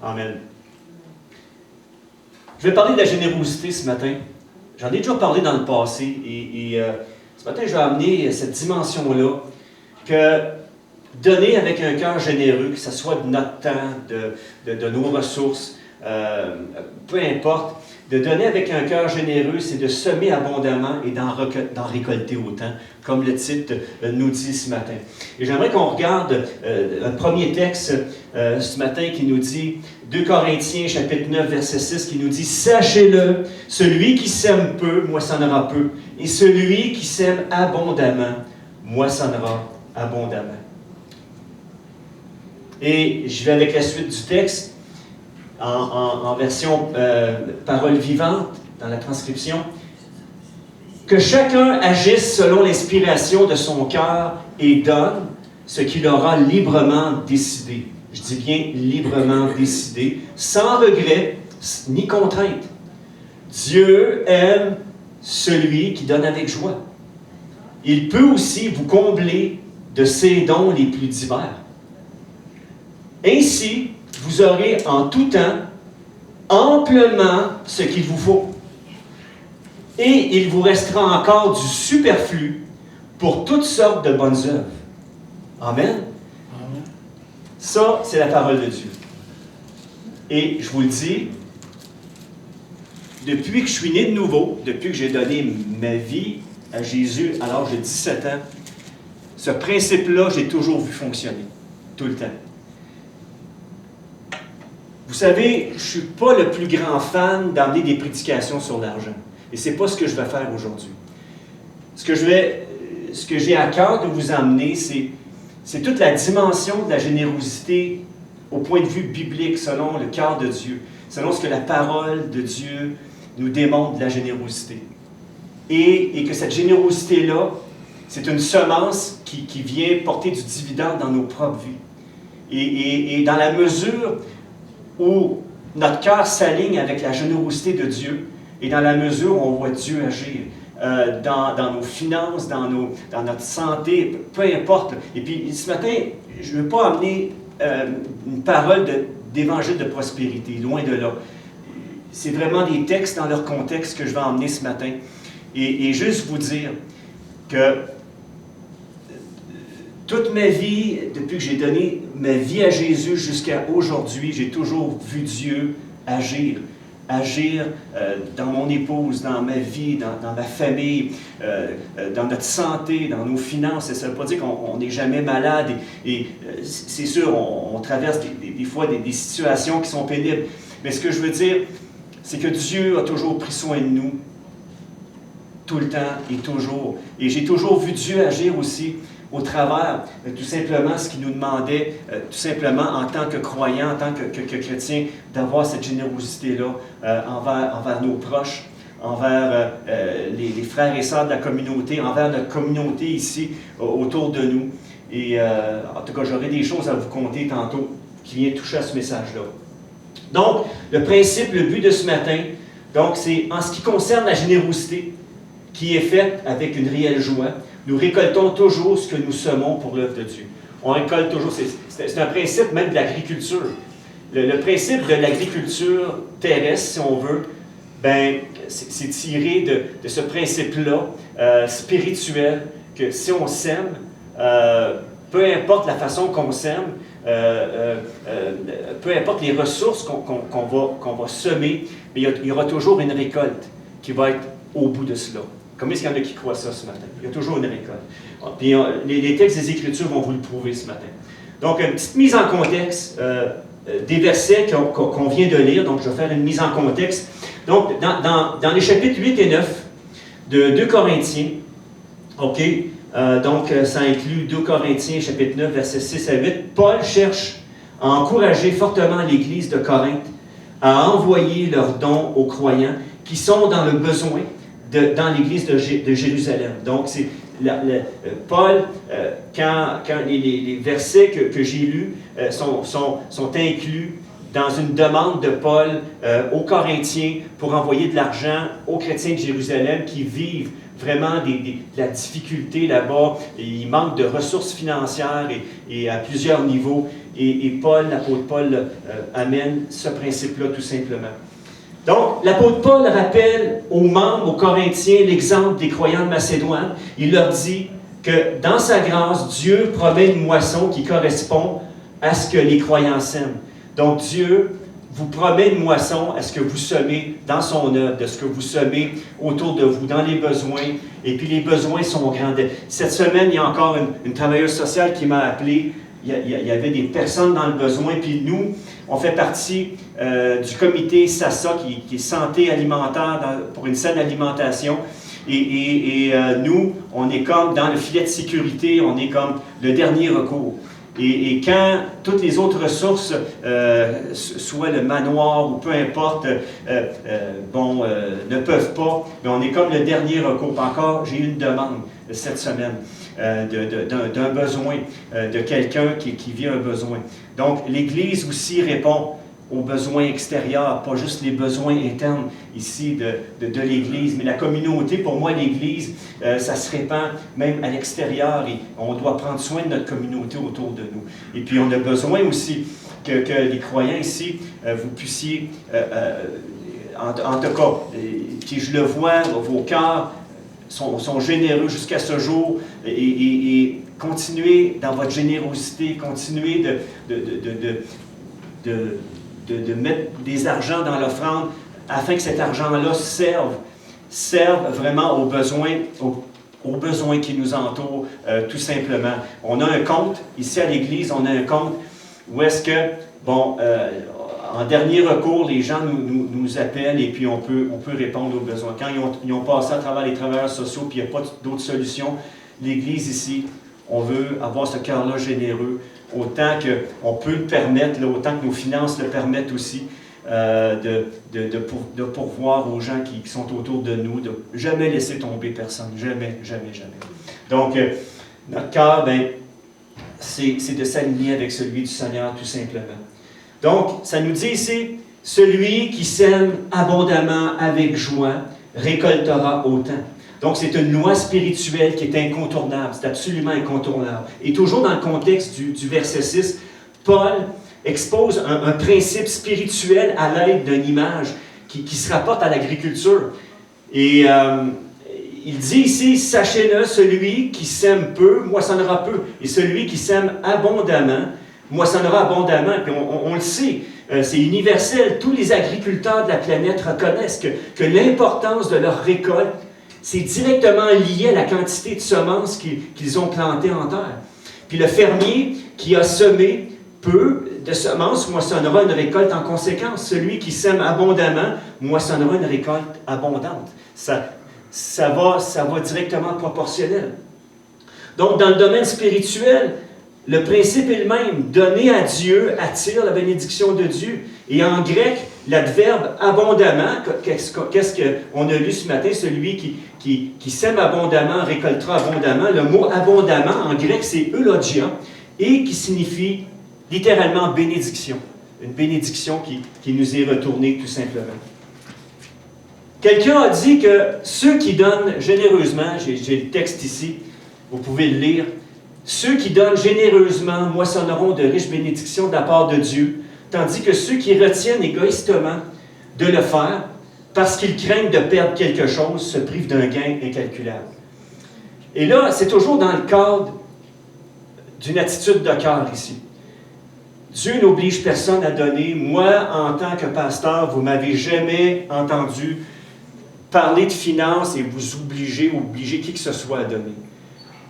Amen. Je vais parler de la générosité ce matin. J'en ai déjà parlé dans le passé et ce matin, je vais amener cette dimension-là que donner avec un cœur généreux, que ce soit de notre temps, de nos ressources, peu importe, de donner avec un cœur généreux, c'est de semer abondamment et d'en récolter autant, comme le titre nous dit ce matin. Et j'aimerais qu'on regarde un premier texte ce matin qui nous dit, 2 Corinthiens chapitre 9, verset 6, qui nous dit « Sachez-le, celui qui sème peu, moissonnera peu, et celui qui sème abondamment, moissonnera abondamment. » Et je vais avec la suite du texte, en version parole vivante, dans la transcription. « Que chacun agisse selon l'inspiration de son cœur et donne ce qu'il aura librement décidé. » Je dis bien librement décidé, sans regret ni contrainte. Dieu aime celui qui donne avec joie. Il peut aussi vous combler de ses dons les plus divers. Ainsi, vous aurez en tout temps amplement ce qu'il vous faut. Et il vous restera encore du superflu pour toutes sortes de bonnes œuvres. Amen. Ça, c'est la parole de Dieu. Et je vous le dis, depuis que je suis né de nouveau, depuis que j'ai donné ma vie à Jésus à l'âge de 17 ans, ce principe-là, j'ai toujours vu fonctionner, tout le temps. Vous savez, je ne suis pas le plus grand fan d'amener des prédications sur l'argent. Et ce n'est pas ce que je vais faire aujourd'hui. Ce que j'ai à cœur de vous amener, c'est toute la dimension de la générosité au point de vue biblique, selon le cœur de Dieu, selon ce que la parole de Dieu nous démontre de la générosité. Et que cette générosité-là, c'est une semence qui vient porter du dividende dans nos propres vies. Et dans la mesure où notre cœur s'aligne avec la générosité de Dieu, et dans la mesure où on voit Dieu agir, dans nos finances, dans notre santé, peu importe. Et puis ce matin, je ne veux pas amener une parole d'évangile de prospérité, loin de là. C'est vraiment des textes dans leur contexte que je vais emmener ce matin. Et juste vous dire que toute ma vie, depuis que j'ai donné ma vie à Jésus jusqu'à aujourd'hui, j'ai toujours vu Dieu agir. Agir dans mon épouse, dans ma vie, dans ma famille, dans notre santé, dans nos finances. Ça ne veut pas dire qu'on n'est jamais malade. Et c'est sûr, on traverse des fois des situations qui sont pénibles. Mais ce que je veux dire, c'est que Dieu a toujours pris soin de nous, tout le temps et toujours. Et j'ai toujours vu Dieu agir aussi au travers, tout simplement, ce qu'il nous demandait, tout simplement, en tant que croyants, en tant que chrétiens, d'avoir cette générosité-là envers nos proches, envers les frères et sœurs de la communauté, envers notre communauté ici, autour de nous. Et en tout cas, j'aurai des choses à vous conter tantôt qui viennent toucher à ce message-là. Donc, le principe, le but de ce matin, donc, c'est en ce qui concerne la générosité, qui est faite avec une réelle joie. Nous récoltons toujours ce que nous semons pour l'œuvre de Dieu. On récolte toujours. C'est un principe même de l'agriculture. Le principe de l'agriculture terrestre, si on veut, ben, c'est tiré de ce principe-là spirituel que si on sème, peu importe la façon qu'on sème, peu importe les ressources qu'on va semer, mais il y aura toujours une récolte qui va être au bout de cela. Combien est-ce qu'il y en a qui croient ça ce matin? Il y a toujours une récolte. Puis les textes des Écritures vont vous le prouver ce matin. Donc, une petite mise en contexte des versets qu'on vient de lire. Donc, je vais faire une mise en contexte. Donc, dans les chapitres 8 et 9 de 2 Corinthiens, OK, donc ça inclut 2 Corinthiens, chapitre 9, versets 6 à 8, Paul cherche à encourager fortement l'Église de Corinthe à envoyer leurs dons aux croyants qui sont dans le besoin dans l'Église de Jérusalem. Donc, c'est Paul, quand les versets que j'ai lus sont inclus dans une demande de Paul aux Corinthiens pour envoyer de l'argent aux chrétiens de Jérusalem qui vivent vraiment de la difficulté là-bas. Il manque de ressources financières et à plusieurs niveaux. Et Paul, l'apôtre Paul, amène ce principe-là tout simplement. Donc, l'apôtre Paul rappelle aux membres, aux Corinthiens, l'exemple des croyants de Macédoine. Il leur dit que dans sa grâce, Dieu promet une moisson qui correspond à ce que les croyants sèment. Donc, Dieu vous promet une moisson à ce que vous semez dans son œuvre, de ce que vous semez autour de vous, dans les besoins. Et puis, les besoins sont grands. Cette semaine, il y a encore une travailleuse sociale qui m'a appelé. Il y avait des personnes dans le besoin. Puis nous, on fait partie du comité SASA, qui est Santé alimentaire pour une saine alimentation. Et nous, on est comme dans le filet de sécurité, on est comme le dernier recours. Et quand toutes les autres ressources, soit le manoir ou peu importe, ne peuvent pas, mais on est comme le dernier recours. Encore, j'ai eu une demande cette semaine d'un besoin, de quelqu'un qui vit un besoin. Donc, l'Église aussi répond aux besoins extérieurs, pas juste les besoins internes ici de l'Église, mais la communauté, pour moi, l'Église, ça se répand même à l'extérieur et on doit prendre soin de notre communauté autour de nous. Et puis, on a besoin aussi que les croyants ici, vous puissiez, en tout cas, puis je le vois, vos cœurs sont généreux jusqu'à ce jour et continuez dans votre générosité, continuez de mettre des argents dans l'offrande afin que cet argent-là serve vraiment aux besoins qui nous entourent, tout simplement. On a un compte, ici à l'Église, on a un compte où est-ce que, en dernier recours, les gens nous appellent et puis on peut répondre aux besoins. Quand ils ont passé à travers les travailleurs sociaux puis il n'y a pas d'autre solution, l'Église ici, on veut avoir ce cœur-là généreux, autant qu'on peut le permettre, là, autant que nos finances le permettent aussi, de pourvoir aux gens qui sont autour de nous, de jamais laisser tomber personne, jamais, jamais, jamais. Donc, notre cœur, c'est de s'aligner avec celui du Seigneur, tout simplement. Donc, ça nous dit ici, celui qui sème abondamment avec joie récoltera autant. Donc, c'est une loi spirituelle qui est incontournable, c'est absolument incontournable. Et toujours dans le contexte du verset 6, Paul expose un principe spirituel à l'aide d'une image qui se rapporte à l'agriculture. Et il dit ici, sachez-le, celui qui sème peu, moissonnera peu. Et celui qui sème abondamment, moissonnera abondamment. Puis on le sait, c'est universel. Tous les agriculteurs de la planète reconnaissent que l'importance de leur récolte, c'est directement lié à la quantité de semences qu'ils ont plantées en terre. Puis le fermier qui a semé peu de semences moissonnera une récolte en conséquence. Celui qui sème abondamment moissonnera une récolte abondante. Ça va directement proportionnel. Donc, dans le domaine spirituel, le principe est le même. Donner à Dieu attire la bénédiction de Dieu. Et en grec, l'adverbe abondamment, qu'est-ce qu'on a lu ce matin, celui qui sème abondamment récoltera abondamment. Le mot abondamment, en grec, c'est eulogia, et qui signifie littéralement bénédiction. Une bénédiction qui nous est retournée tout simplement. Quelqu'un a dit que ceux qui donnent généreusement, j'ai le texte ici, vous pouvez le lire, ceux qui donnent généreusement moissonneront de riches bénédictions de la part de Dieu, tandis que ceux qui retiennent égoïstement de le faire, parce qu'ils craignent de perdre quelque chose, se privent d'un gain incalculable. Et là, c'est toujours dans le cadre d'une attitude de cœur ici. Dieu n'oblige personne à donner. Moi, en tant que pasteur, vous ne m'avez jamais entendu parler de finances et vous obliger qui que ce soit à donner.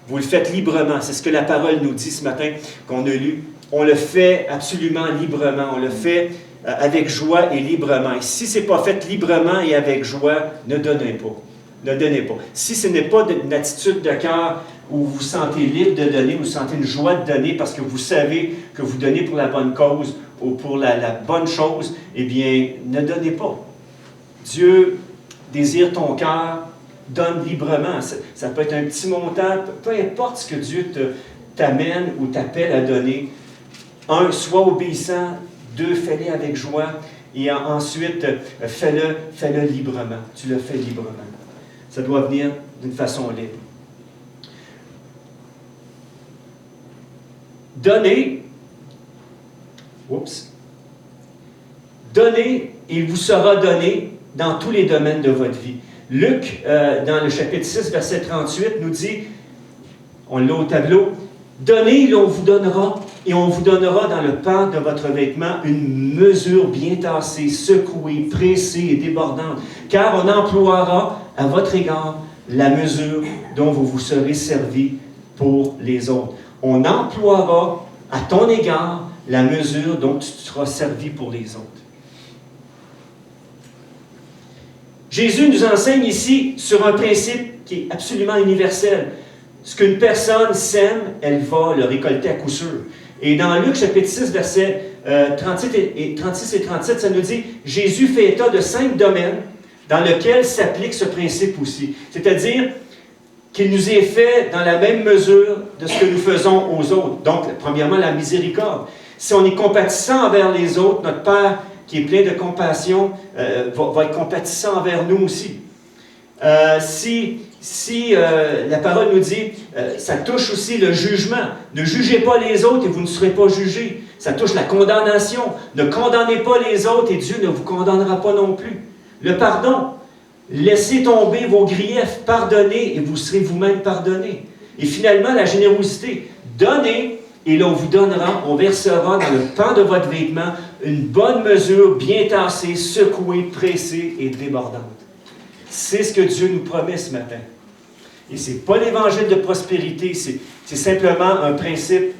Vous le faites librement. C'est ce que la parole nous dit ce matin, qu'on a lu. On le fait absolument librement. On le fait avec joie et librement. Et si ce n'est pas fait librement et avec joie, ne donnez pas. Ne donnez pas. Si ce n'est pas une attitude de cœur où vous vous sentez libre de donner, vous sentez une joie de donner parce que vous savez que vous donnez pour la bonne cause ou pour la bonne chose, eh bien, ne donnez pas. Dieu désire ton cœur, donne librement. Ça peut être un petit montant, peu importe ce que Dieu t'amène ou t'appelle à donner. Un, sois obéissant. Deux, fais-le avec joie. Et ensuite, fais-le librement. Tu le fais librement. Ça doit venir d'une façon libre. Donner, Oups. Donnez, et il vous sera donné dans tous les domaines de votre vie. Luc, dans le chapitre 6, verset 38, nous dit, on l'a au tableau, donnez et on vous donnera, et on vous donnera dans le pan de votre vêtement une mesure bien tassée, secouée, pressée et débordante, car on emploiera à votre égard la mesure dont vous vous serez servi pour les autres. On emploiera à ton égard la mesure dont tu seras servi pour les autres. Jésus nous enseigne ici sur un principe qui est absolument universel. Ce qu'une personne sème, elle va le récolter à coup sûr. Et dans Luc chapitre 6, versets 36 et 37, ça nous dit « Jésus fait état de 5 domaines dans lesquels s'applique ce principe aussi. » C'est-à-dire qu'il nous est fait dans la même mesure de ce que nous faisons aux autres. Donc, premièrement, la miséricorde. Si on est compatissant envers les autres, notre Père qui est plein de compassion, va être compatissant envers nous aussi. Si la parole nous dit, ça touche aussi le jugement. Ne jugez pas les autres et vous ne serez pas jugés. Ça touche la condamnation. Ne condamnez pas les autres et Dieu ne vous condamnera pas non plus. Le pardon. Laissez tomber vos griefs, pardonnez et vous serez vous-même pardonnés. Et finalement, la générosité. Donnez et l'on vous donnera, on versera dans le pan de votre vêtement une bonne mesure, bien tassée, secouée, pressée et débordante. C'est ce que Dieu nous promet ce matin. Et ce n'est pas l'évangile de prospérité, c'est simplement un principe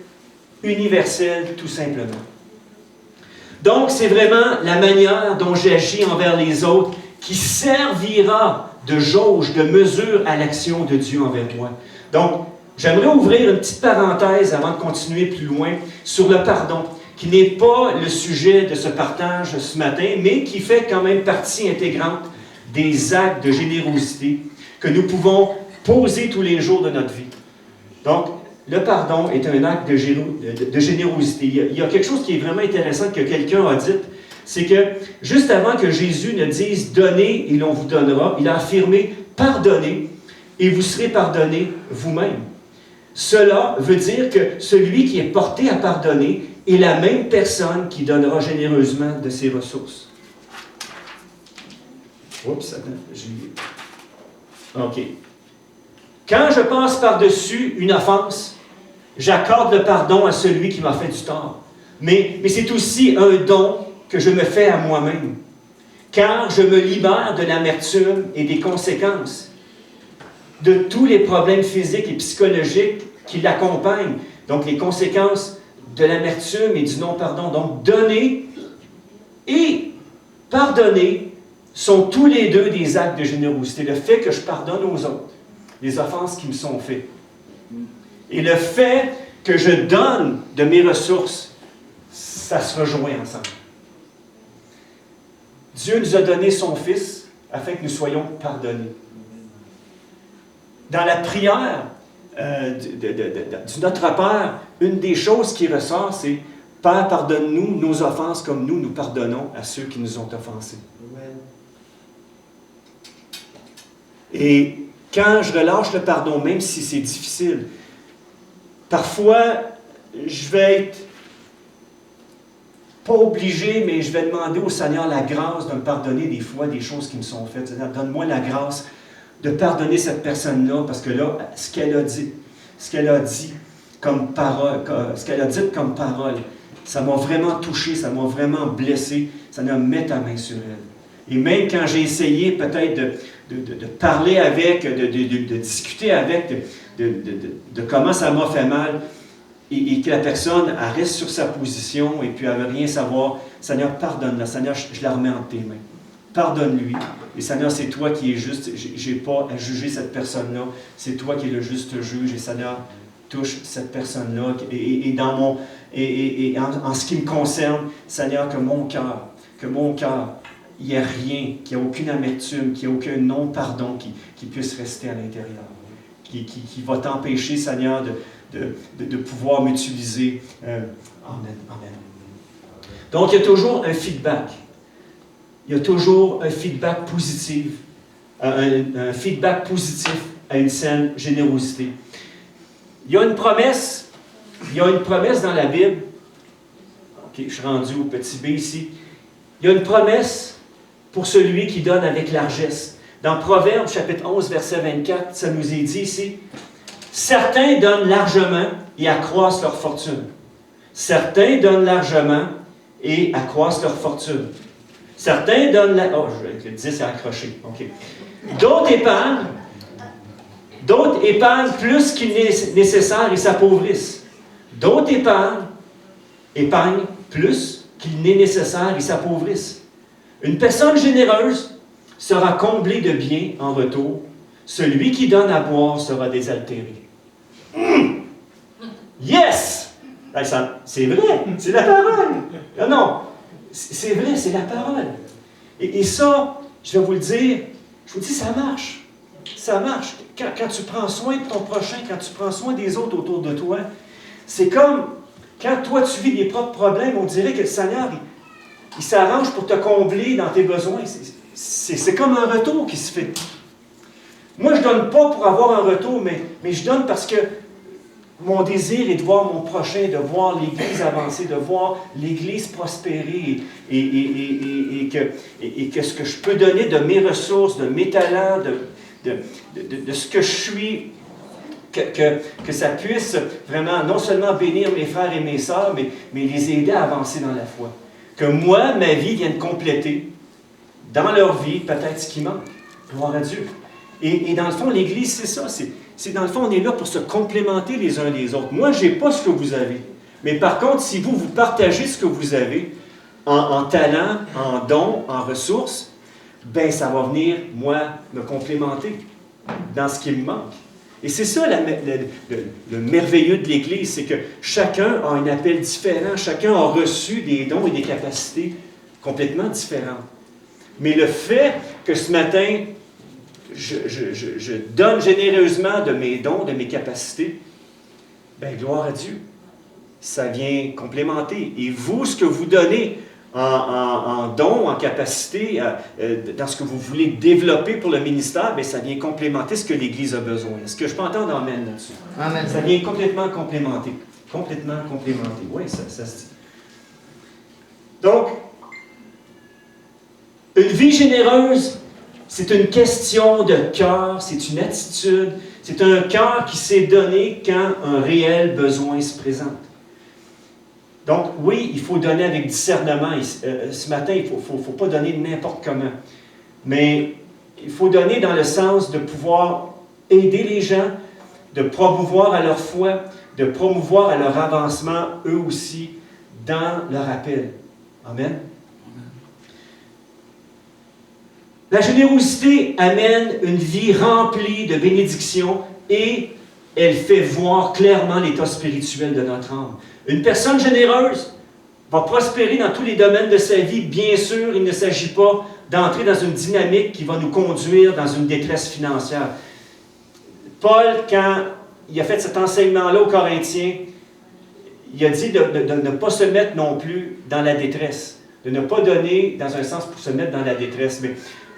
universel, tout simplement. Donc, c'est vraiment la manière dont j'agis envers les autres qui servira de jauge, de mesure à l'action de Dieu envers moi. Donc, j'aimerais ouvrir une petite parenthèse avant de continuer plus loin sur le pardon, qui n'est pas le sujet de ce partage ce matin, mais qui fait quand même partie intégrante des actes de générosité que nous pouvons poser tous les jours de notre vie. Donc, le pardon est un acte de générosité. Il y a quelque chose qui est vraiment intéressant que quelqu'un a dit, c'est que juste avant que Jésus ne dise « Donnez et l'on vous donnera », il a affirmé « Pardonnez et vous serez pardonnés vous-même ». Cela veut dire que celui qui est porté à pardonner est la même personne qui donnera généreusement de ses ressources. Oups, attends, OK. Quand je passe par-dessus une offense, j'accorde le pardon à celui qui m'a fait du tort. Mais c'est aussi un don que je me fais à moi-même, car je me libère de l'amertume et des conséquences, de tous les problèmes physiques et psychologiques qui l'accompagnent, donc les conséquences de l'amertume et du non-pardon. Donc, donner et pardonner sont tous les deux des actes de générosité. Le fait que je pardonne aux autres les offenses qui me sont faites, et le fait que je donne de mes ressources, ça se rejoint ensemble. Dieu nous a donné son Fils afin que nous soyons pardonnés. Dans la prière du Notre Père, une des choses qui ressort, c'est « Père, pardonne-nous nos offenses comme nous pardonnons à ceux qui nous ont offensés. » Et quand je relâche le pardon, même si c'est difficile, parfois, je vais être pas obligé, mais je vais demander au Seigneur la grâce de me pardonner des fois des choses qui me sont faites. Seigneur, donne-moi la grâce de pardonner cette personne-là, parce que là, ce qu'elle a dit comme parole, ça m'a vraiment touché, ça m'a vraiment blessé. Seigneur, mets ta main sur elle. Et même quand j'ai essayé peut-être de parler avec, de discuter avec, de comment ça m'a fait mal, et que la personne elle reste sur sa position et puis elle ne veut rien savoir. Seigneur, pardonne-la. Seigneur, je la remets entre tes mains. Pardonne-lui. Et Seigneur, c'est toi qui es juste. Je n'ai pas à juger cette personne-là. C'est toi qui es le juste juge. Et Seigneur, touche cette personne-là. Et en ce qui me concerne, Seigneur, que mon cœur, il n'y a rien, qu'il n'y ait aucune amertume, qu'il n'y ait aucun non-pardon qui puisse rester à l'intérieur. Qui va t'empêcher, Seigneur, de pouvoir m'utiliser. Amen. Amen. Donc, il y a toujours un feedback. Il y a toujours un feedback positif. Un feedback positif à une saine générosité. Il y a une promesse dans la Bible je suis rendu au petit b ici. Il y a une promesse pour celui qui donne avec largesse. Dans Proverbes, chapitre 11, verset 24, ça nous est dit ici, « Certains donnent largement et accroissent leur fortune. Certains donnent largement et accroissent leur fortune. Certains donnent la... Oh, le 10 est accroché. OK. D'autres épargnent plus qu'il n'est nécessaire et s'appauvrissent. D'autres épargnent plus qu'il n'est nécessaire et s'appauvrissent. Une personne généreuse sera comblé de biens en retour. Celui qui donne à boire sera désaltéré. Yes! C'est vrai, c'est la parole. Non, c'est vrai, c'est la parole. Et ça, je vais vous le dire, je vous dis, ça marche. Ça marche. Quand tu prends soin de ton prochain, quand tu prends soin des autres autour de toi, c'est comme quand toi tu vis des propres problèmes, on dirait que le Seigneur, il s'arrange pour te combler dans tes besoins. C'est comme un retour qui se fait. Moi, je ne donne pas pour avoir un retour, mais je donne parce que mon désir est de voir mon prochain, de voir l'Église avancer, de voir l'Église prospérer et que ce que je peux donner de mes ressources, de mes talents, de ce que je suis, que ça puisse vraiment non seulement bénir mes frères et mes sœurs, mais les aider à avancer dans la foi. Que moi, ma vie vienne compléter dans leur vie peut-être ce qui manque. Gloire à Dieu. Et dans le fond, l'Église, c'est ça. C'est dans le fond, on est là pour se complémenter les uns les autres. Moi, je n'ai pas ce que vous avez. Mais par contre, si vous partagez ce que vous avez en talent, en dons, en ressources, ben ça va venir, moi, me complémenter dans ce qui me manque. Et c'est ça le merveilleux de l'Église, c'est que chacun a un appel différent, chacun a reçu des dons et des capacités complètement différentes. Mais le fait que ce matin, je donne généreusement de mes dons, de mes capacités, bien, gloire à Dieu. Ça vient complémenter. Et vous, ce que vous donnez en dons, en capacité, dans ce que vous voulez développer pour le ministère, bien, ça vient complémenter ce que l'Église a besoin. Est-ce que je peux entendre amène là-dessus? Amen. Ça vient complètement complémenter. Complètement complémenter. Oui, ça se dit. Donc, une vie généreuse, c'est une question de cœur, c'est une attitude, c'est un cœur qui s'est donné quand un réel besoin se présente. Donc, oui, il faut donner avec discernement. Ce matin, il ne faut pas donner n'importe comment. Mais il faut donner dans le sens de pouvoir aider les gens, de promouvoir à leur foi, de promouvoir à leur avancement, eux aussi, dans leur appel. Amen. La générosité amène une vie remplie de bénédictions et elle fait voir clairement l'état spirituel de notre âme. Une personne généreuse va prospérer dans tous les domaines de sa vie. Bien sûr, il ne s'agit pas d'entrer dans une dynamique qui va nous conduire dans une détresse financière. Paul, quand il a fait cet enseignement-là aux Corinthiens, il a dit de ne pas se mettre non plus dans la détresse, de ne pas donner dans un sens pour se mettre dans la détresse.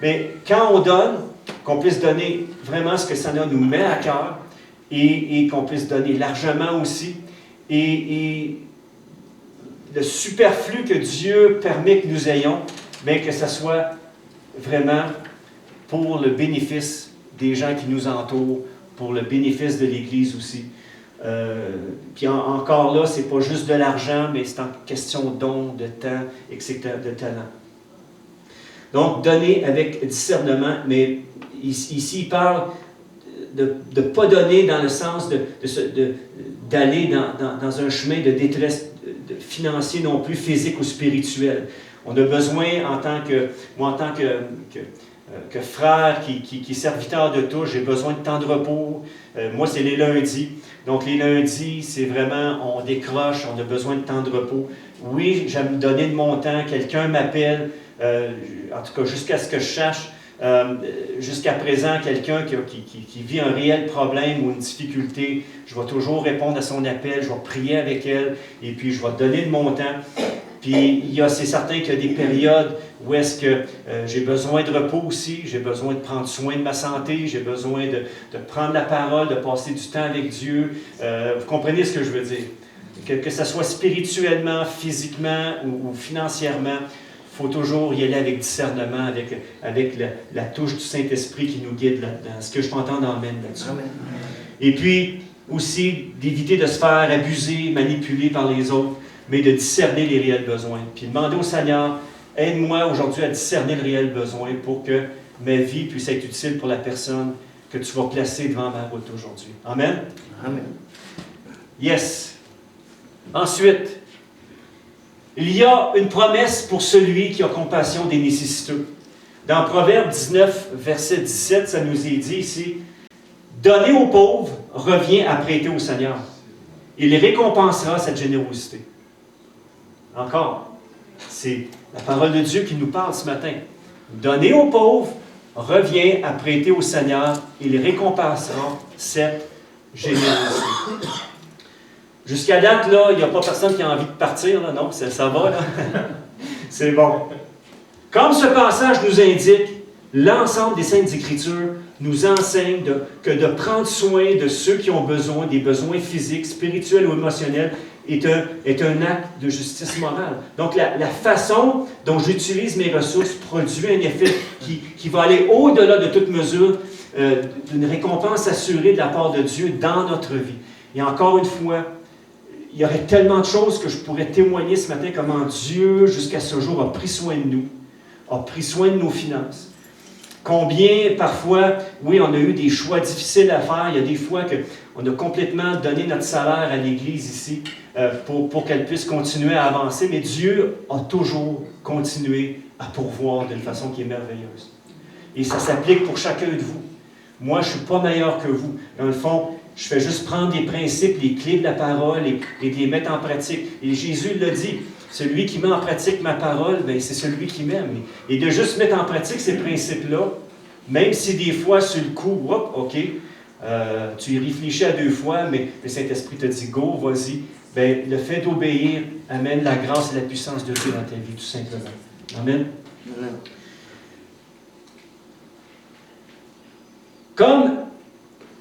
Mais quand on donne, qu'on puisse donner vraiment ce que ça nous met à cœur et qu'on puisse donner largement aussi. Et le superflu que Dieu permet que nous ayons, bien que ce soit vraiment pour le bénéfice des gens qui nous entourent, pour le bénéfice de l'Église aussi. Puis encore là, ce n'est pas juste de l'argent, mais c'est en question de dons, de temps, etc., de talent. Donc, donner avec discernement, mais ici, il parle de ne pas donner dans le sens d'aller dans un chemin de détresse financier non plus, physique ou spirituel. On a besoin, moi en tant que frère qui est serviteur de tous, j'ai besoin de temps de repos. Moi, c'est les lundis. Donc, les lundis, c'est vraiment, on décroche, on a besoin de temps de repos. Oui, j'aime donner de mon temps. Quelqu'un m'appelle, en tout cas, jusqu'à ce que je cherche, jusqu'à présent, quelqu'un qui vit un réel problème ou une difficulté, je vais toujours répondre à son appel, je vais prier avec elle, et puis je vais donner de mon temps. Puis, c'est certain qu'il y a des périodes où est-ce que j'ai besoin de repos aussi, j'ai besoin de prendre soin de ma santé, j'ai besoin de prendre la parole, de passer du temps avec Dieu. Vous comprenez ce que je veux dire? que ce soit spirituellement, physiquement ou financièrement, il faut toujours y aller avec discernement, avec la touche du Saint-Esprit qui nous guide là-dedans. Ce que je t'entends amen là-dessus. Amen. Et puis, aussi, d'éviter de se faire abuser, manipuler par les autres, mais de discerner les réels besoins. Puis demander au Seigneur, aide-moi aujourd'hui à discerner le réel besoin pour que ma vie puisse être utile pour la personne que tu vas placer devant ma route aujourd'hui. Amen? Amen. Yes. Ensuite, il y a une promesse pour celui qui a compassion des nécessiteux. Dans Proverbe 19, verset 17, ça nous est dit ici, « Donner aux pauvres revient à prêter au Seigneur. Il récompensera cette générosité. » Encore, c'est la parole de Dieu qui nous parle ce matin. « Donner aux pauvres revient à prêter au Seigneur. Il récompensera cette générosité. » Jusqu'à date, là, il n'y a pas personne qui a envie de partir, là, non? Ça va, là? C'est bon. Comme ce passage nous indique, l'ensemble des Saintes Écritures nous enseigne que de prendre soin de ceux qui ont besoin, des besoins physiques, spirituels ou émotionnels, est un acte de justice morale. Donc, la façon dont j'utilise mes ressources produit un effet qui va aller au-delà de toute mesure d'une récompense assurée de la part de Dieu dans notre vie. Et encore une fois, il y aurait tellement de choses que je pourrais témoigner ce matin comment Dieu, jusqu'à ce jour, a pris soin de nous, a pris soin de nos finances. Combien, parfois, oui, on a eu des choix difficiles à faire. Il y a des fois qu'on a complètement donné notre salaire à l'Église ici pour qu'elle puisse continuer à avancer, mais Dieu a toujours continué à pourvoir d'une façon qui est merveilleuse. Et ça s'applique pour chacun de vous. Moi, je ne suis pas meilleur que vous. Dans le fond, je fais juste prendre des principes, les clés de la parole et de les mettre en pratique. Et Jésus l'a dit, celui qui met en pratique ma parole, ben, c'est celui qui m'aime. Et de juste mettre en pratique ces principes-là, même si des fois, sur le coup, OK, tu y réfléchis à 2 fois, mais le Saint-Esprit te dit, go, vas-y, ben, le fait d'obéir amène la grâce et la puissance de Dieu dans ta vie, tout simplement. Amen. Amen. Comme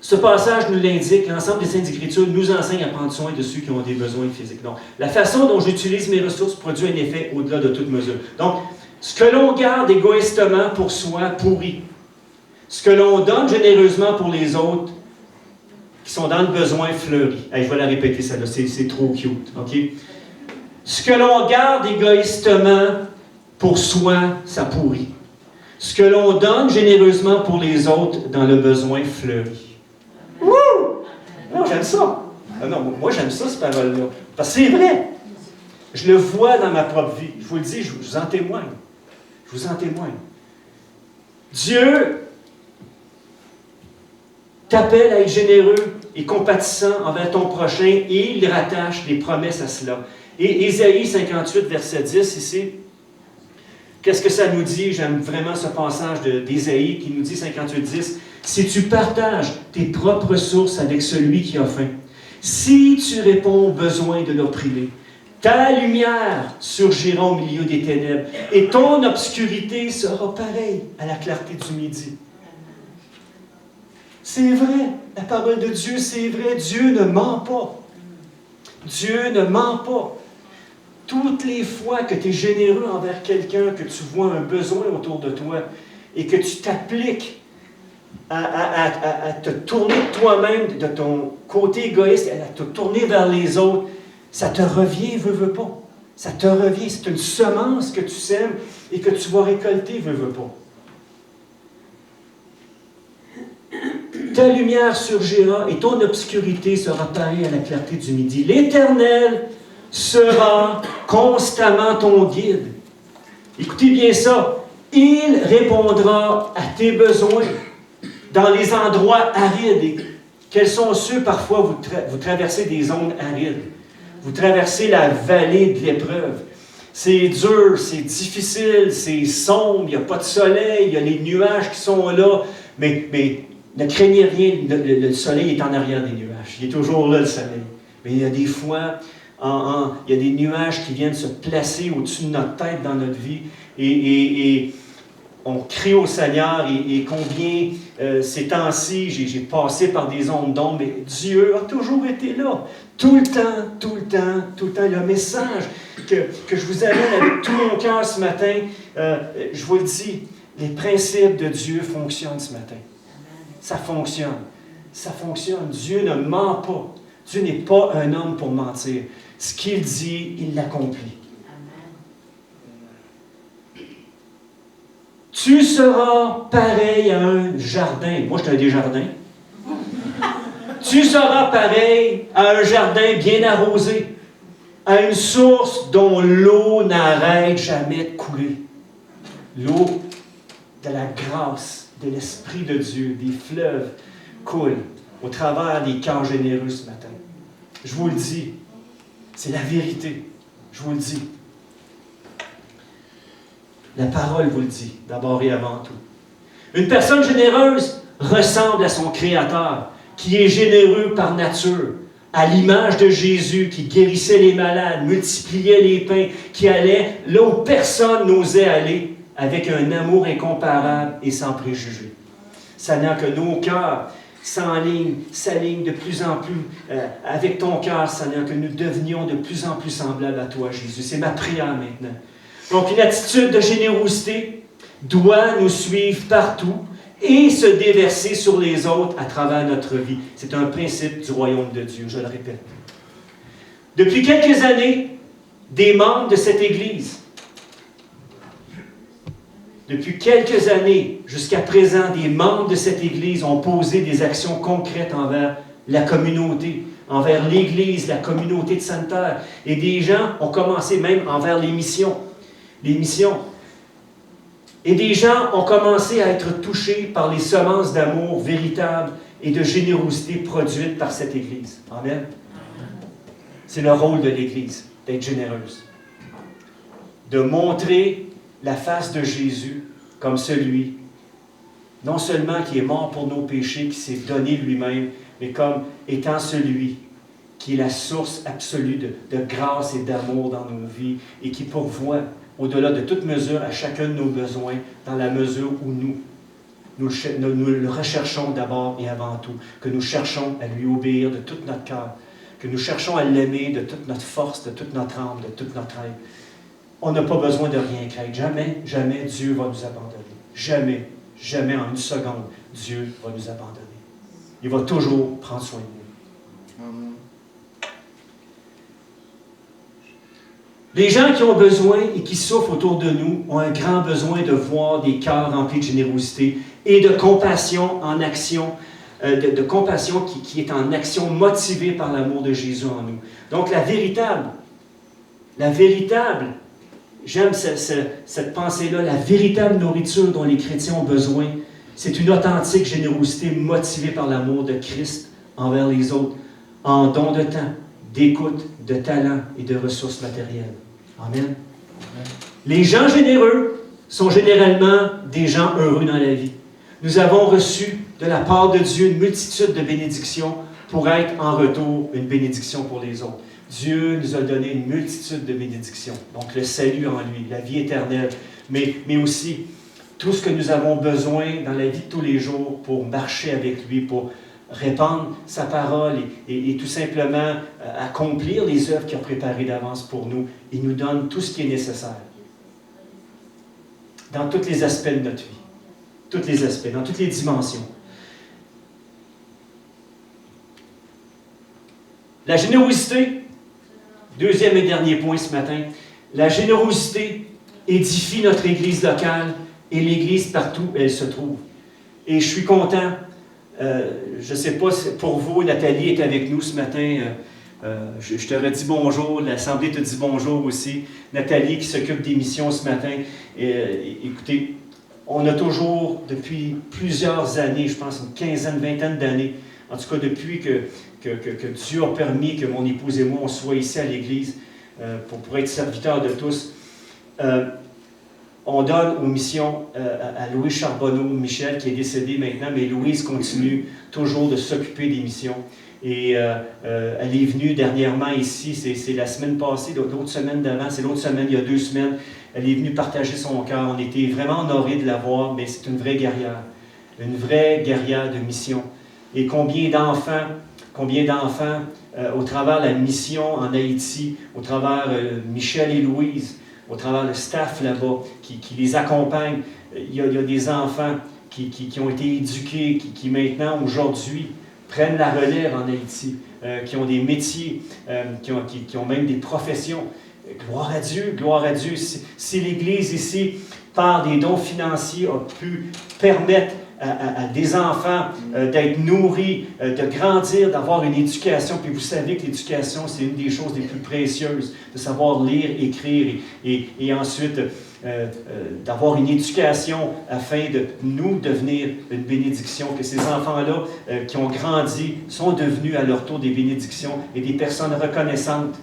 ce passage nous l'indique, l'ensemble des Saintes Écritures nous enseigne à prendre soin de ceux qui ont des besoins physiques. Donc, la façon dont j'utilise mes ressources produit un effet au-delà de toute mesure. Donc, ce que l'on garde égoïstement pour soi pourrit. Ce que l'on donne généreusement pour les autres qui sont dans le besoin fleurit. Hey, je vais la répéter, celle-là, c'est trop cute. Okay? Ce que l'on garde égoïstement pour soi, ça pourrit. Ce que l'on donne généreusement pour les autres dans le besoin fleurit. Wouh! Non, j'aime ça. Ah non, moi, j'aime ça, cette parole-là. Parce que c'est vrai. Je le vois dans ma propre vie. Je vous le dis, je vous en témoigne. Je vous en témoigne. Dieu t'appelle à être généreux et compatissant envers ton prochain et il rattache des promesses à cela. Et Ésaïe 58, verset 10, ici, qu'est-ce que ça nous dit? J'aime vraiment ce passage d'Ésaïe qui nous dit 58, 10. Si tu partages tes propres ressources avec celui qui a faim, si tu réponds aux besoins de l'opprimé, ta lumière surgira au milieu des ténèbres et ton obscurité sera pareille à la clarté du midi. C'est vrai, la parole de Dieu, c'est vrai, Dieu ne ment pas. Dieu ne ment pas. Toutes les fois que tu es généreux envers quelqu'un, que tu vois un besoin autour de toi et que tu t'appliques à te tourner de toi-même, de ton côté égoïste, à te tourner vers les autres, ça te revient, veux pas. Ça te revient. C'est une semence que tu sèmes et que tu vas récolter, veux pas. Ta lumière surgira et ton obscurité sera pareille à la clarté du midi. L'Éternel sera constamment ton guide. Écoutez bien ça. Il répondra à tes besoins dans les endroits arides. Et quels sont ceux, parfois, vous traversez des zones arides. Vous traversez la vallée de l'épreuve. C'est dur, c'est difficile, c'est sombre, il n'y a pas de soleil, il y a les nuages qui sont là, mais ne craignez rien, le soleil est en arrière des nuages. Il est toujours là, le soleil. Mais il y a des fois, il y a des nuages qui viennent se placer au-dessus de notre tête dans notre vie. Et on crie au Seigneur et combien ces temps-ci, j'ai passé par des ondes d'ombre, mais Dieu a toujours été là. Tout le temps, tout le temps, tout le temps. Le message que je vous amène avec tout mon cœur ce matin, je vous le dis, les principes de Dieu fonctionnent ce matin. Ça fonctionne. Ça fonctionne. Dieu ne ment pas. Dieu n'est pas un homme pour mentir. Ce qu'il dit, il l'accomplit. Tu seras pareil à un jardin. Moi, j'étais des jardins. Tu seras pareil à un jardin bien arrosé, à une source dont l'eau n'arrête jamais de couler. L'eau de la grâce, de l'Esprit de Dieu, des fleuves coulent au travers des cœurs généreux ce matin. Je vous le dis, c'est la vérité. Je vous le dis. La parole vous le dit, d'abord et avant tout. Une personne généreuse ressemble à son Créateur, qui est généreux par nature, à l'image de Jésus, qui guérissait les malades, multipliait les pains, qui allait là où personne n'osait aller, avec un amour incomparable et sans préjugés. Seigneur, que nos cœurs s'alignent de plus en plus avec ton cœur, Seigneur, que nous devenions de plus en plus semblables à toi, Jésus. C'est ma prière maintenant. Donc, une attitude de générosité doit nous suivre partout et se déverser sur les autres à travers notre vie. C'est un principe du royaume de Dieu, je le répète. Depuis quelques années, des membres de cette Église, depuis quelques années jusqu'à présent, des membres de cette Église ont posé des actions concrètes envers la communauté, envers l'Église, la communauté de Sainte-Terre. Et des gens ont commencé même envers les missions. Et des gens ont commencé à être touchés par les semences d'amour véritables et de générosité produites par cette Église. Amen. C'est le rôle de l'Église, d'être généreuse. De montrer la face de Jésus comme celui, non seulement qui est mort pour nos péchés, qui s'est donné lui-même, mais comme étant celui qui est la source absolue de grâce et d'amour dans nos vies et qui pourvoit au-delà de toute mesure à chacun de nos besoins dans la mesure où nous le recherchons d'abord et avant tout, que nous cherchons à lui obéir de tout notre cœur, que nous cherchons à l'aimer de toute notre force, de toute notre âme, de toute notre être. On n'a pas besoin de rien craindre. Jamais, jamais Dieu va nous abandonner. Jamais, jamais en une seconde, Dieu va nous abandonner. Il va toujours prendre soin de nous. Amen. Les gens qui ont besoin et qui souffrent autour de nous ont un grand besoin de voir des cœurs remplis de générosité et de compassion en action, de compassion qui est en action motivée par l'amour de Jésus en nous. Donc la véritable, j'aime cette pensée-là, la véritable nourriture dont les chrétiens ont besoin, c'est une authentique générosité motivée par l'amour de Christ envers les autres, en don de temps, d'écoute, de talent et de ressources matérielles. Amen. Les gens généreux sont généralement des gens heureux dans la vie. Nous avons reçu de la part de Dieu une multitude de bénédictions pour être en retour une bénédiction pour les autres. Dieu nous a donné une multitude de bénédictions. Donc le salut en lui, la vie éternelle, mais aussi tout ce que nous avons besoin dans la vie de tous les jours pour marcher avec lui, pour répandre sa parole et tout simplement accomplir les œuvres qu'il a préparées d'avance pour nous. Il nous donne tout ce qui est nécessaire. Dans tous les aspects de notre vie. Tous les aspects, dans toutes les dimensions. La générosité, deuxième et dernier point ce matin, la générosité édifie notre Église locale et l'Église partout où elle se trouve. Et je suis content. Je ne sais pas si pour vous, Nathalie est avec nous ce matin. Je te redis bonjour, l'Assemblée te dit bonjour aussi. Nathalie qui s'occupe des missions ce matin. Écoutez, on a toujours, depuis plusieurs années, je pense une quinzaine, vingtaine d'années, en tout cas depuis que Dieu a permis que mon épouse et moi, on soit ici à l'Église pour être serviteurs de tous, on donne aux missions à Louise Charbonneau, Michel qui est décédé maintenant, mais Louise continue toujours de s'occuper des missions. Et elle est venue dernièrement ici, c'est la semaine passée, l'autre semaine d'avant, c'est l'autre semaine, il y a 2 semaines. Elle est venue partager son cœur. On était vraiment honorés de la voir, mais c'est une vraie guerrière de mission. Et combien d'enfants, au travers de la mission en Haïti, au travers Michel et Louise, au travers le staff là-bas, qui les accompagne. Il y a des enfants qui ont été éduqués, qui maintenant, aujourd'hui, prennent la relève en Haïti, qui ont des métiers, qui ont même des professions. Gloire à Dieu, gloire à Dieu. Si l'Église ici, par des dons financiers, a pu permettre à des enfants d'être nourris, de grandir, d'avoir une éducation. Puis vous savez que l'éducation, c'est une des choses les plus précieuses, de savoir lire, écrire et ensuite d'avoir une éducation afin de nous devenir une bénédiction, que ces enfants-là qui ont grandi sont devenus à leur tour des bénédictions et des personnes reconnaissantes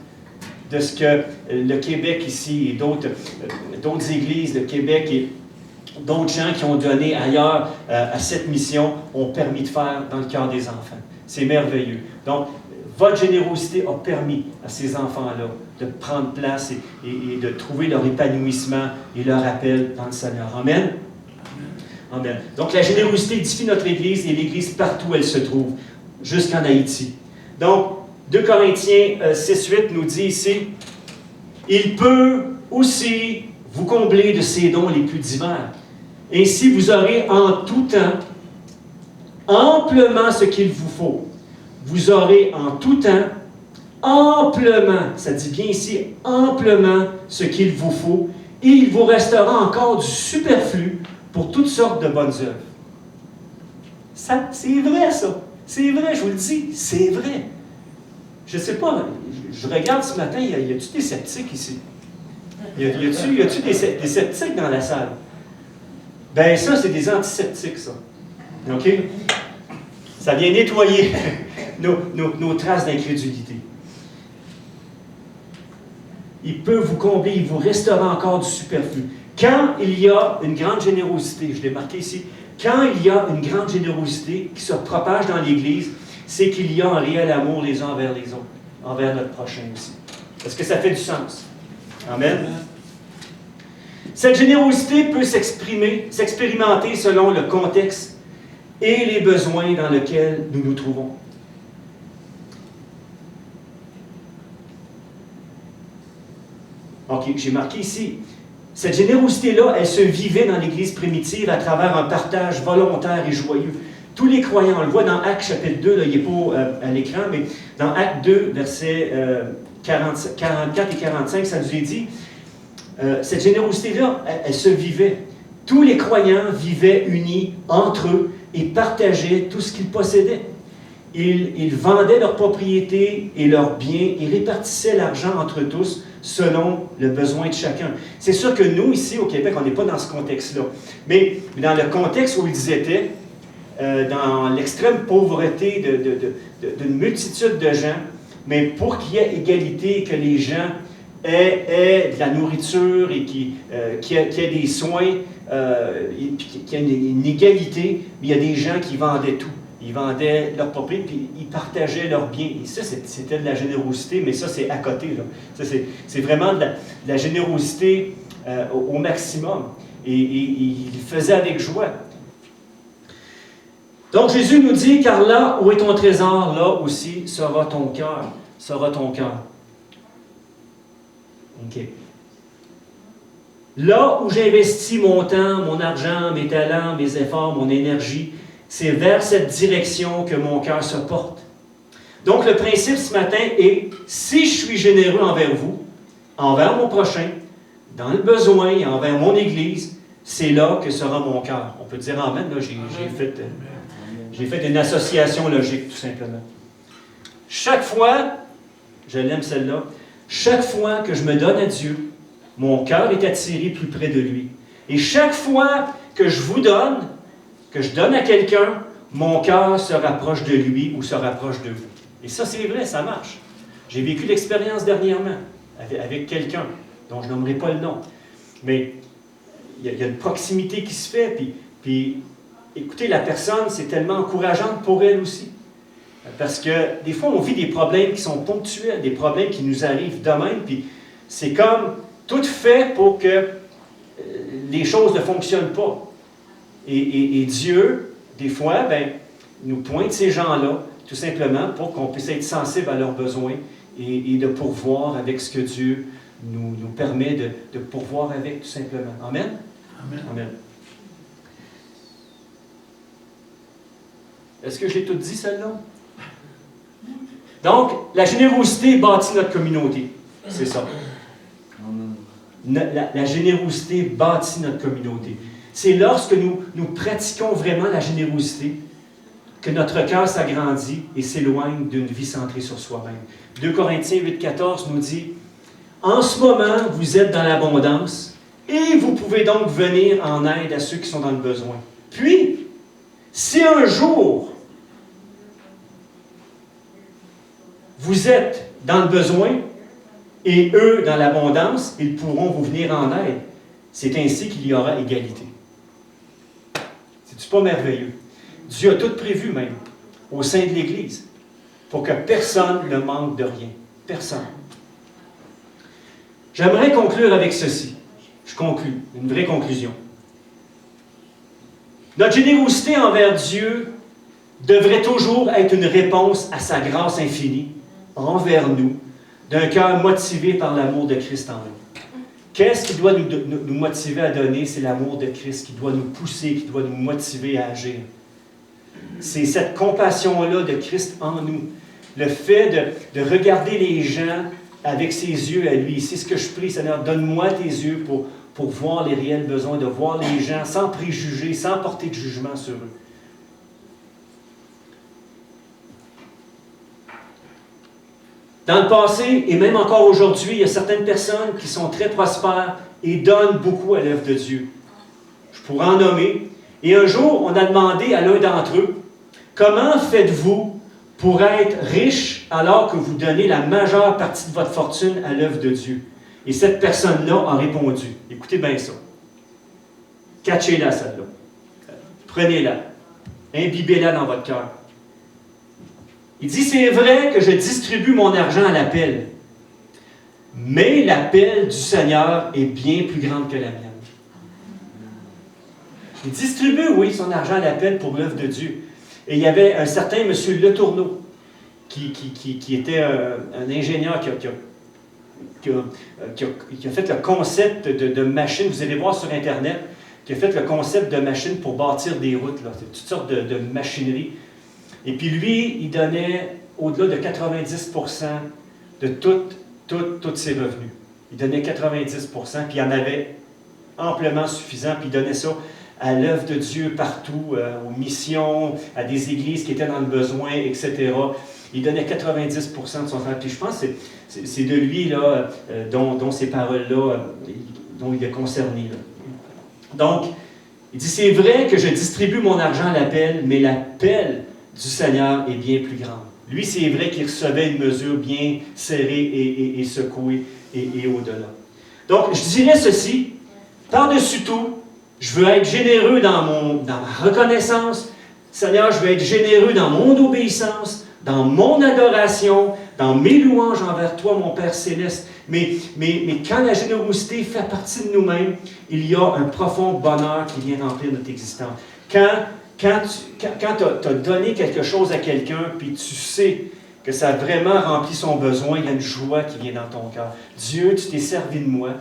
de ce que le Québec ici et d'autres églises, le Québec et d'autres gens qui ont donné ailleurs à cette mission ont permis de faire dans le cœur des enfants. C'est merveilleux. Donc, votre générosité a permis à ces enfants-là de prendre place et de trouver leur épanouissement et leur appel dans le Seigneur. Amen? Amen. Donc, la générosité édifie notre Église et l'Église partout où elle se trouve, jusqu'en Haïti. Donc, 2 Corinthiens 6-8 nous dit ici, « Il peut aussi vous combler de ses dons les plus divers. Ainsi, vous aurez en tout temps amplement ce qu'il vous faut. Vous aurez en tout temps amplement, ça dit bien ici, amplement ce qu'il vous faut, et il vous restera encore du superflu pour toutes sortes de bonnes œuvres. » Ça, c'est vrai, ça. C'est vrai, je vous le dis, c'est vrai. Je ne sais pas, je regarde ce matin, y a-t-il des sceptiques ici? Y a-t-il des sceptiques dans la salle? Ben ça, c'est des antiseptiques, ça. OK? Ça vient nettoyer nos traces d'incrédulité. Il peut vous combler, il vous restera encore du superflu. Quand il y a une grande générosité, je l'ai marqué ici, quand il y a une grande générosité qui se propage dans l'Église, c'est qu'il y a un réel amour les uns envers les autres, envers notre prochain aussi. Est-ce que ça fait du sens? Amen. Cette générosité peut s'expérimenter selon le contexte et les besoins dans lesquels nous nous trouvons. OK, j'ai marqué ici. Cette générosité-là, elle se vivait dans l'Église primitive à travers un partage volontaire et joyeux. Tous les croyants, on le voit dans Actes chapitre 2, là, il n'est pas à l'écran, mais dans Actes 2, versets 44 et 45, ça nous est dit, cette générosité-là, elle se vivait. Tous les croyants vivaient unis entre eux et partageaient tout ce qu'ils possédaient. Ils vendaient leurs propriétés et leurs biens et répartissaient l'argent entre tous selon le besoin de chacun. C'est sûr que nous, ici au Québec, on n'est pas dans ce contexte-là. Mais dans le contexte où ils étaient, dans l'extrême pauvreté d'une multitude de gens, mais pour qu'il y ait égalité, que les gens aient de la nourriture et qu'il y ait des soins, qu'il y ait une égalité, il y a des gens qui vendaient tout. Ils vendaient leur propriété, puis ils partageaient leurs biens. Et ça, c'était de la générosité, mais ça, c'est à côté. Ça, c'est vraiment de la générosité au maximum. Et ils le faisaient avec joie. Donc, Jésus nous dit, car là où est ton trésor, là aussi sera ton cœur. Sera ton cœur. OK. Là où j'investis mon temps, mon argent, mes talents, mes efforts, mon énergie, c'est vers cette direction que mon cœur se porte. Donc, le principe ce matin est, si je suis généreux envers vous, envers mon prochain, dans le besoin et envers mon Église, c'est là que sera mon cœur. On peut dire amen, là, j'ai fait une association logique, tout simplement. Chaque fois, je l'aime celle-là, chaque fois que je me donne à Dieu, mon cœur est attiré plus près de lui. Et chaque fois que je vous donne, que je donne à quelqu'un, mon cœur se rapproche de lui ou se rapproche de vous. Et ça, c'est vrai, ça marche. J'ai vécu l'expérience dernièrement avec quelqu'un dont je nommerai pas le nom. Mais il y a une proximité qui se fait, puis écoutez, la personne, c'est tellement encourageant pour elle aussi. Parce que des fois, on vit des problèmes qui sont ponctuels, des problèmes qui nous arrivent de même, puis c'est comme tout fait pour que les choses ne fonctionnent pas. Et Dieu, des fois, nous pointe ces gens-là, tout simplement pour qu'on puisse être sensible à leurs besoins et de pourvoir avec ce que Dieu nous permet de pourvoir avec, tout simplement. Amen? Amen. Amen. Est-ce que je l'ai tout dit, celle-là? Donc, la générosité bâtit notre communauté. C'est ça. La générosité bâtit notre communauté. C'est lorsque nous pratiquons vraiment la générosité que notre cœur s'agrandit et s'éloigne d'une vie centrée sur soi-même. 2 Corinthiens 8,14 nous dit « En ce moment, vous êtes dans l'abondance et vous pouvez donc venir en aide à ceux qui sont dans le besoin. Puis, si un jour vous êtes dans le besoin et eux dans l'abondance, ils pourront vous venir en aide. C'est ainsi qu'il y aura égalité. » C'est-tu pas merveilleux? Dieu a tout prévu même au sein de l'Église pour que personne ne manque de rien. Personne. J'aimerais conclure avec ceci. Je conclue, une vraie conclusion. Notre générosité envers Dieu devrait toujours être une réponse à sa grâce infinie envers nous, d'un cœur motivé par l'amour de Christ en nous. Qu'est-ce qui doit nous motiver à donner? C'est l'amour de Christ qui doit nous pousser, qui doit nous motiver à agir. C'est cette compassion-là de Christ en nous. Le fait de regarder les gens avec ses yeux à lui. C'est ce que je prie, Seigneur. Donne-moi tes yeux pour voir les réels besoins, de voir les gens sans préjugés, sans porter de jugement sur eux. Dans le passé, et même encore aujourd'hui, il y a certaines personnes qui sont très prospères et donnent beaucoup à l'œuvre de Dieu. Je pourrais en nommer. Et un jour, on a demandé à l'un d'entre eux, « Comment faites-vous pour être riche alors que vous donnez la majeure partie de votre fortune à l'œuvre de Dieu? » Et cette personne-là a répondu. Écoutez bien ça. Catchez-la, celle-là. Prenez-la. Imbibez-la dans votre cœur. Il dit, c'est vrai que je distribue mon argent à l'appel, mais l'appel du Seigneur est bien plus grande que la mienne. Il distribue, oui, son argent à l'appel pour l'œuvre de Dieu. Et il y avait un certain M. Letourneau, qui était un ingénieur qui a fait le concept de machine. Vous allez voir sur Internet, qui a fait le concept de machine pour bâtir des routes, là, toutes sortes de machinerie. Et puis lui, il donnait au-delà de 90% de tous ses revenus. Il donnait 90%, puis il en avait amplement suffisant, puis il donnait ça à l'œuvre de Dieu partout, aux missions, à des églises qui étaient dans le besoin, etc. Il donnait 90% de son temps. Puis je pense que c'est de lui là, dont ces paroles-là, dont il est concerné. Là. Donc, il dit, c'est vrai que je distribue mon argent à l'appel, mais l'appel du Seigneur est bien plus grand. Lui, c'est vrai qu'il recevait une mesure bien serrée et secouée et au-delà. Donc, je dirais ceci, par-dessus tout, je veux être généreux dans ma reconnaissance. Seigneur, je veux être généreux dans mon obéissance, dans mon adoration, dans mes louanges envers toi, mon Père Céleste. Mais quand la générosité fait partie de nous-mêmes, il y a un profond bonheur qui vient remplir notre existence. Quand tu as donné quelque chose à quelqu'un, puis tu sais que ça a vraiment rempli son besoin, il y a une joie qui vient dans ton cœur. Dieu, tu t'es servi de moi.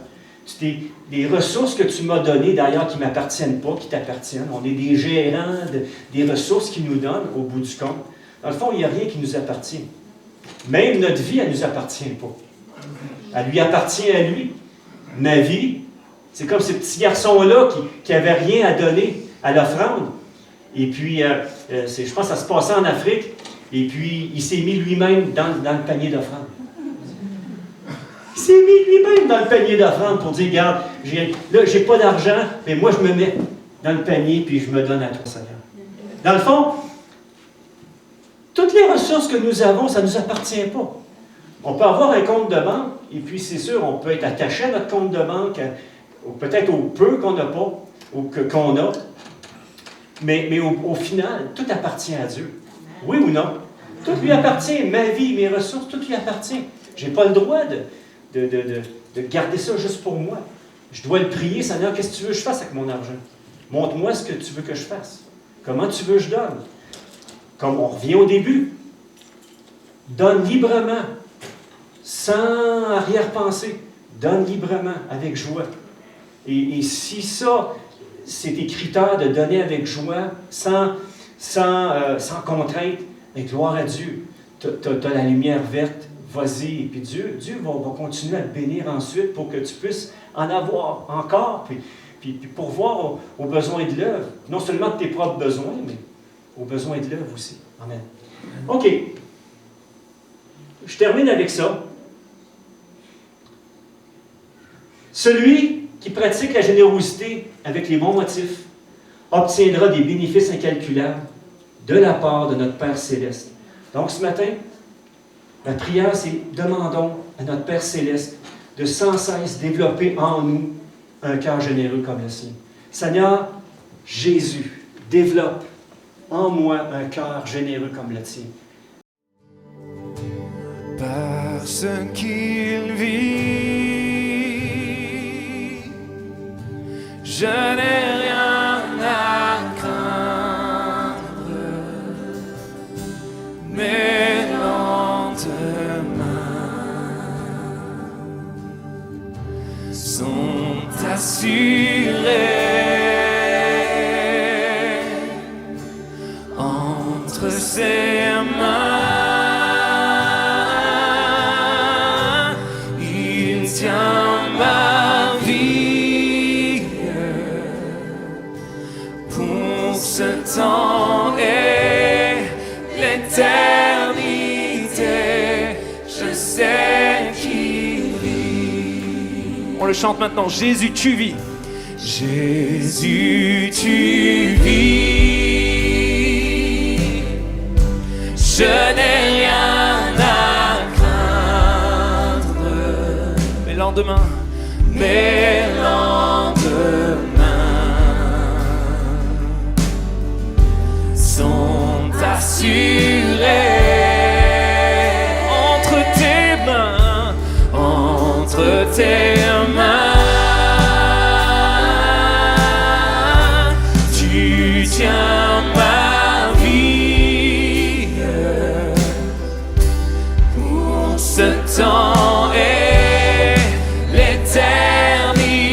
Les ressources que tu m'as données, d'ailleurs, qui ne m'appartiennent pas, qui t'appartiennent. On est des gérants des ressources qu'il nous donne, au bout du compte. Dans le fond, il n'y a rien qui nous appartient. Même notre vie, elle ne nous appartient pas. Elle lui appartient à lui. Ma vie, c'est comme ce petit garçon-là qui n'avait rien à donner à l'offrande. Et puis, je pense que ça se passait en Afrique, et puis il s'est mis lui-même dans le panier d'offrande. Il s'est mis lui-même dans le panier d'offrande pour dire, regarde, j'ai pas d'argent, mais moi je me mets dans le panier, puis je me donne à toi, Seigneur. Dans le fond, toutes les ressources que nous avons, ça ne nous appartient pas. On peut avoir un compte de banque, et puis c'est sûr, on peut être attaché à notre compte de banque, peut-être au peu qu'on n'a pas, ou qu'on a. Mais au final, tout appartient à Dieu. Oui ou non? Tout lui appartient. Ma vie, mes ressources, tout lui appartient. Je n'ai pas le droit de garder ça juste pour moi. Je dois le prier, Seigneur, qu'est-ce que tu veux que je fasse avec mon argent? Montre-moi ce que tu veux que je fasse. Comment tu veux que je donne? Comme on revient au début. Donne librement, sans arrière-pensée. Donne librement, avec joie. Et si ça, c'est tes critères de donner avec joie, sans contrainte, mais gloire à Dieu. Tu as la lumière verte, vas-y. Et puis Dieu va continuer à te bénir ensuite pour que tu puisses en avoir encore, puis pourvoir aux besoins de l'œuvre. Non seulement de tes propres besoins, mais aux besoins de l'œuvre aussi. Amen. OK. Je termine avec ça. Celui qui pratique la générosité avec les bons motifs obtiendra des bénéfices incalculables de la part de notre Père Céleste. Donc ce matin, la prière, c'est demandons à notre Père Céleste de sans cesse développer en nous un cœur généreux comme le sien. Seigneur, Jésus, développe en moi un cœur généreux comme le tien. Parce qu'il vit, je n'ai rien à craindre, mes lendemains sont assurés entre ses mains. Tiens ma vie pour ce temps et l'éternité. Je sais qu'il vit. On le chante maintenant. Jésus, tu vis. Jésus, tu vis. Je n'ai rien à lendemain, mes lendemains sont assurés entre tes mains, entre tes mains. Tu tiens ma vie pour ce temps et l'éternité.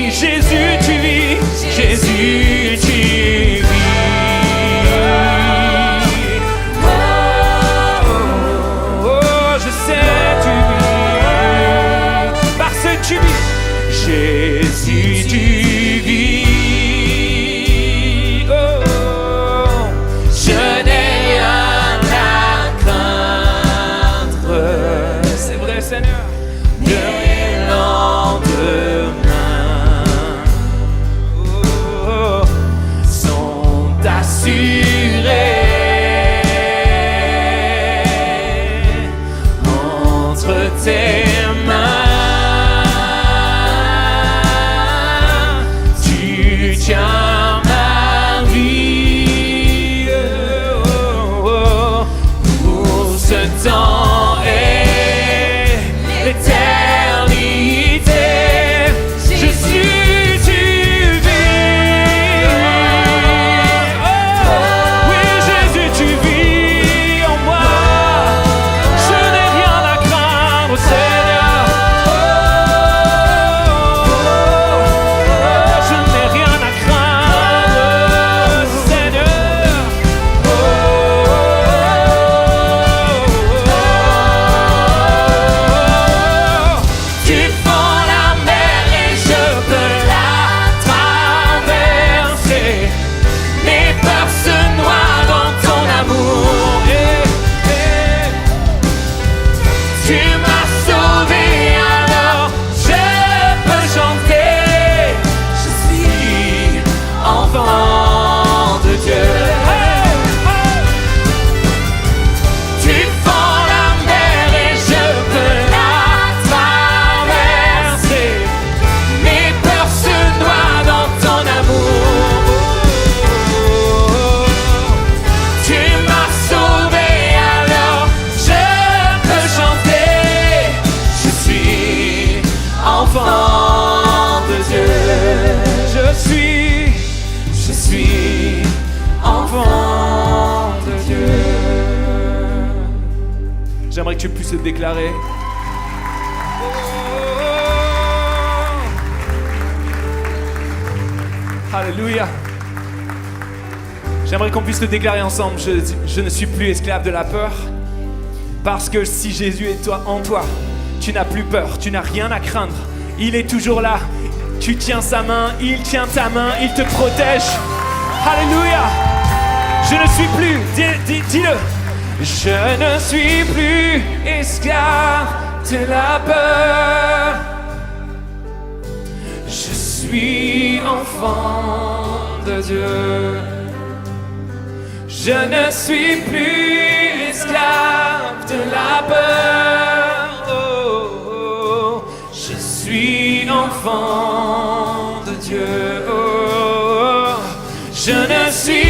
J'aimerais que tu puisses le déclarer. Alléluia. J'aimerais qu'on puisse le déclarer ensemble. Je ne suis plus esclave de la peur. Parce que si Jésus est en toi, tu n'as plus peur, tu n'as rien à craindre. Il est toujours là. Tu tiens sa main, il tient ta main, il te protège. Alléluia. Je ne suis plus, dis-le. Je ne suis plus esclave de la peur. Je suis enfant de Dieu. Je ne suis plus esclave de la peur. Oh, oh. Je suis enfant de Dieu. Oh, oh. Je ne suis